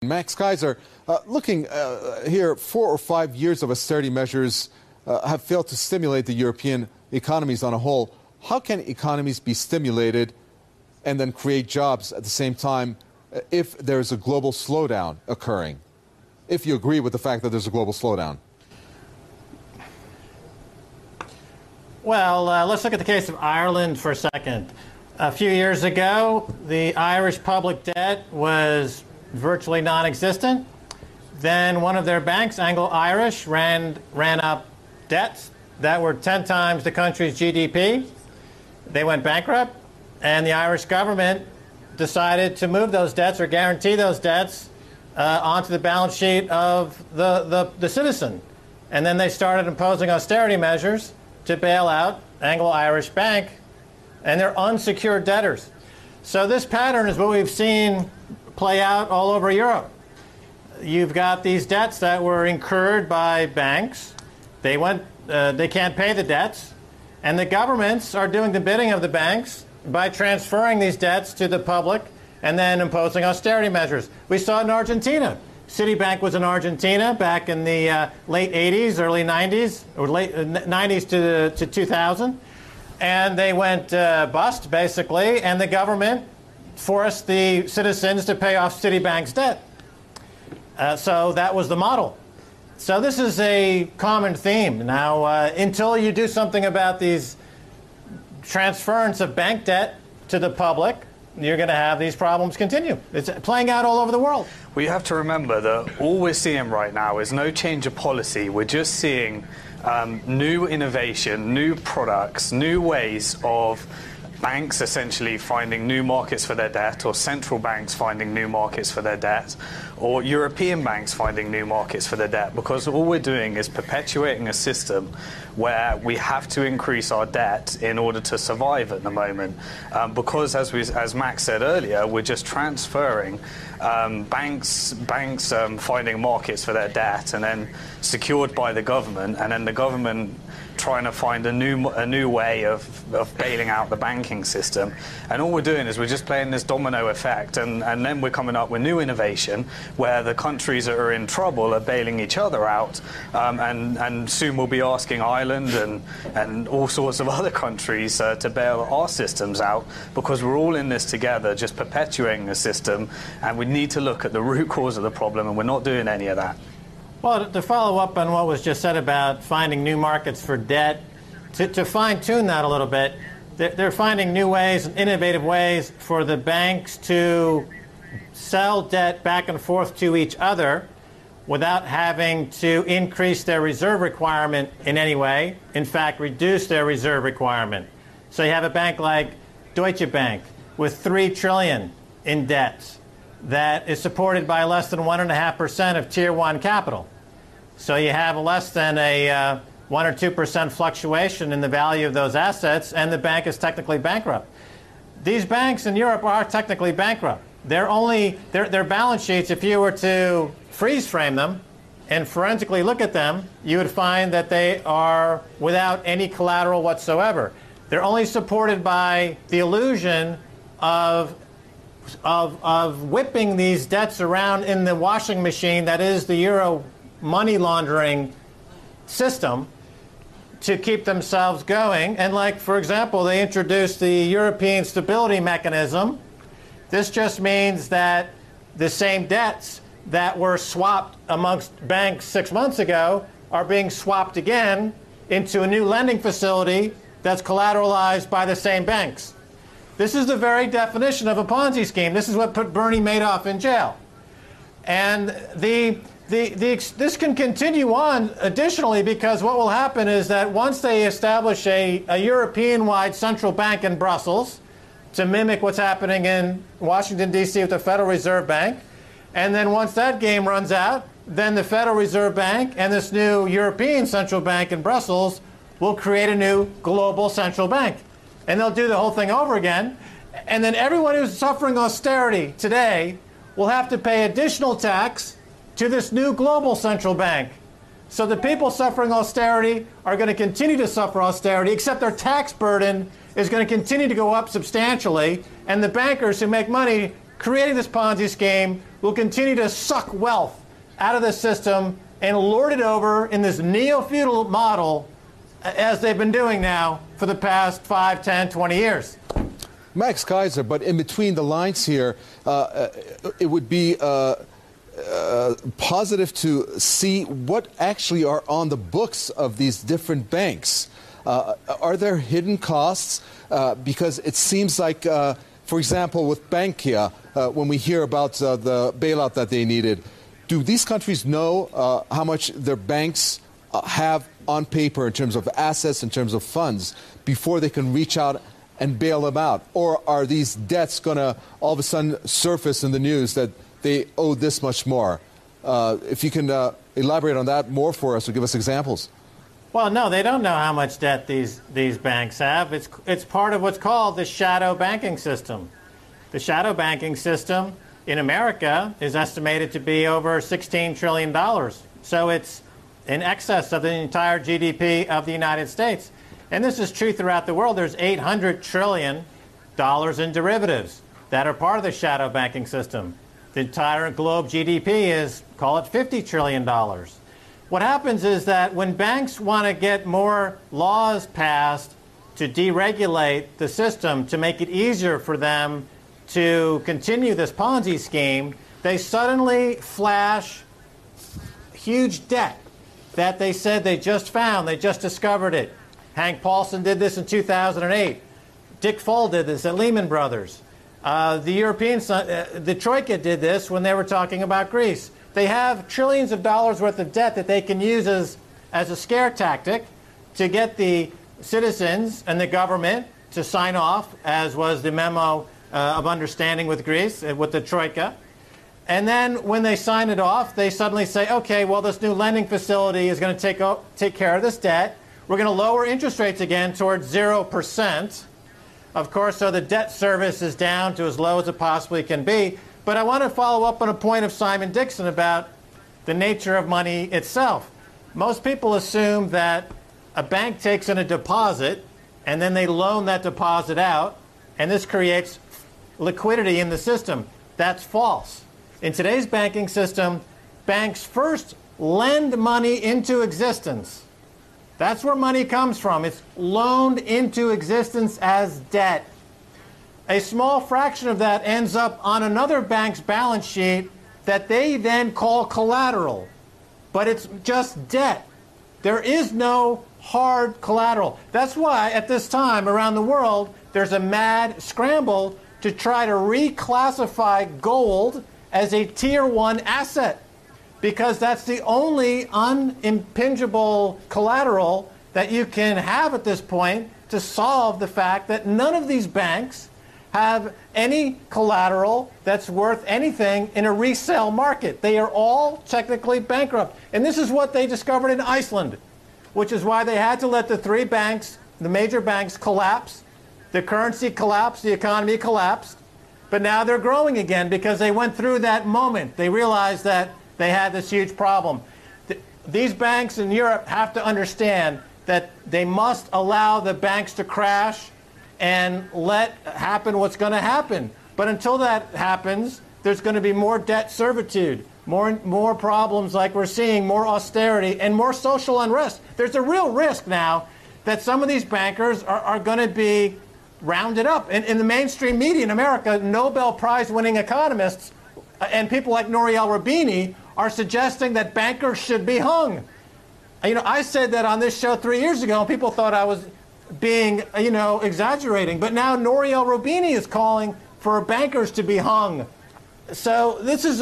Max Keiser, looking here, 4 or 5 years of austerity measures have failed to stimulate the European economies on a whole. How can economies be stimulated and then create jobs at the same time if there's a global slowdown occurring? If you agree with the fact that there's a global slowdown. Well, let's look at the case of Ireland for a second. A few years ago, the Irish public debt was virtually non-existent. Then one of their banks, Anglo-Irish, ran up debts that were 10 times the country's GDP. They went bankrupt, and the Irish government decided to move those debts or guarantee those debts onto the balance sheet of the citizen. And then they started imposing austerity measures to bail out Anglo-Irish Bank and their unsecured debtors. So this pattern is what we've seen play out all over Europe. You've got these debts that were incurred by banks. They can't pay the debts, and the governments are doing the bidding of the banks by transferring these debts to the public and then imposing austerity measures. We saw it in Argentina. Citibank was in Argentina back in the late 80s, early 90s, or late 90s to 2000. And they went bust, basically, and the government forced the citizens to pay off Citibank's debt. So that was the model. So this is a common theme. Now, until you do something about these transference of bank debt to the public, you're going to have these problems continue. It's playing out all over the world. Well, you have to remember that all we're seeing right now is no change of policy. We're just seeing new innovation, new products, new ways of banks essentially finding new markets for their debt, or central banks finding new markets for their debt, or European banks finding new markets for their debt, because all we're doing is perpetuating a system where we have to increase our debt in order to survive at the moment. Because as Max said earlier, we're just transferring banks finding markets for their debt and then secured by the government, and then the government trying to find a new way of bailing out the banking system. And all we're doing is we're just playing this domino effect, and then we're coming up with new innovation where the countries that are in trouble are bailing each other out, and soon we'll be asking Ireland and all sorts of other countries to bail our systems out, because we're all in this together, just perpetuating the system, and we need to look at the root cause of the problem, and we're not doing any of that. Well, to follow up on what was just said about finding new markets for debt, to fine-tune that a little bit, they're finding new ways, innovative ways for the banks to sell debt back and forth to each other without having to increase their reserve requirement in any way, in fact, reduce their reserve requirement. So you have a bank like Deutsche Bank with $3 trillion in debts that is supported by less than 1.5% of Tier 1 capital. So you have less than a 1 or 2% fluctuation in the value of those assets, and the bank is technically bankrupt. These banks in Europe are technically bankrupt. Their balance sheets, if you were to freeze frame them and forensically look at them, you would find that they are without any collateral whatsoever. They're only supported by the illusion of whipping these debts around in the washing machine that is the euro money laundering system to keep themselves going. And like, for example, they introduced the European Stability Mechanism. This just means that the same debts that were swapped amongst banks 6 months ago are being swapped again into a new lending facility that's collateralized by the same banks. This is the very definition of a Ponzi scheme. This is what put Bernie Madoff in jail. And this can continue on additionally, because what will happen is that once they establish a European-wide central bank in Brussels to mimic what's happening in Washington, D.C. with the Federal Reserve Bank, and then once that game runs out, then the Federal Reserve Bank and this new European central bank in Brussels will create a new global central bank. And they'll do the whole thing over again. And then everyone who's suffering austerity today will have to pay additional tax to this new global central bank. So the people suffering austerity are going to continue to suffer austerity, except their tax burden is going to continue to go up substantially. And the bankers who make money creating this Ponzi scheme will continue to suck wealth out of the system and lord it over in this neo-feudal model as they've been doing now for the past 5, 10, 20 years. Max Keiser, but in between the lines here, it would be positive to see what actually are on the books of these different banks. Are there hidden costs? Because it seems like, for example, with banquiers, when we hear about the bailout that they needed, do these countries know how much their banks have on paper in terms of assets, in terms of funds, before they can reach out and bail them out? Or are these debts going to all of a sudden surface in the news that they owe this much more? If you can elaborate on that more for us or give us examples. Well, no, they don't know how much debt these banks have. It's part of what's called the shadow banking system. The shadow banking system in America is estimated to be over $16 trillion. So it's in excess of the entire GDP of the United States. And this is true throughout the world. There's $800 trillion in derivatives that are part of the shadow banking system. The entire globe GDP is, call it $50 trillion. What happens is that when banks want to get more laws passed to deregulate the system, to make it easier for them to continue this Ponzi scheme, they suddenly flash huge debt that they said they just found, they just discovered it. Hank Paulson did this in 2008. Dick Fuld did this at Lehman Brothers. The Troika did this when they were talking about Greece. They have trillions of dollars worth of debt that they can use as a scare tactic to get the citizens and the government to sign off, as was the memo of understanding with Greece, with the Troika. And then when they sign it off, they suddenly say, okay, well, this new lending facility is going to take care of this debt. We're going to lower interest rates again towards 0%. Of course, so the debt service is down to as low as it possibly can be. But I want to follow up on a point of Simon Dixon about the nature of money itself. Most people assume that a bank takes in a deposit and then they loan that deposit out, and this creates liquidity in the system. That's false. In today's banking system, banks first lend money into existence. That's where money comes from. It's loaned into existence as debt. A small fraction of that ends up on another bank's balance sheet that they then call collateral. But it's just debt. There is no hard collateral. That's why at this time around the world, there's a mad scramble to try to reclassify gold as a Tier 1 asset, because that's the only unimpingible collateral that you can have at this point to solve the fact that none of these banks have any collateral that's worth anything in a resale market. They are all technically bankrupt. And this is what they discovered in Iceland, which is why they had to let the three banks, the major banks, collapse. The currency collapsed, the economy collapsed. But now they're growing again because they went through that moment. They realized that they had this huge problem. These banks in Europe have to understand that they must allow the banks to crash and let happen what's going to happen. But until that happens, there's going to be more debt servitude, more problems like we're seeing, more austerity, and more social unrest. There's a real risk now that some of these bankers are going to be rounded up. In the mainstream media in America, Nobel Prize-winning economists and people like Nouriel Roubini are suggesting that bankers should be hung. You know, I said that on this show 3 years ago, and people thought I was being, exaggerating. But now Nouriel Roubini is calling for bankers to be hung. So this is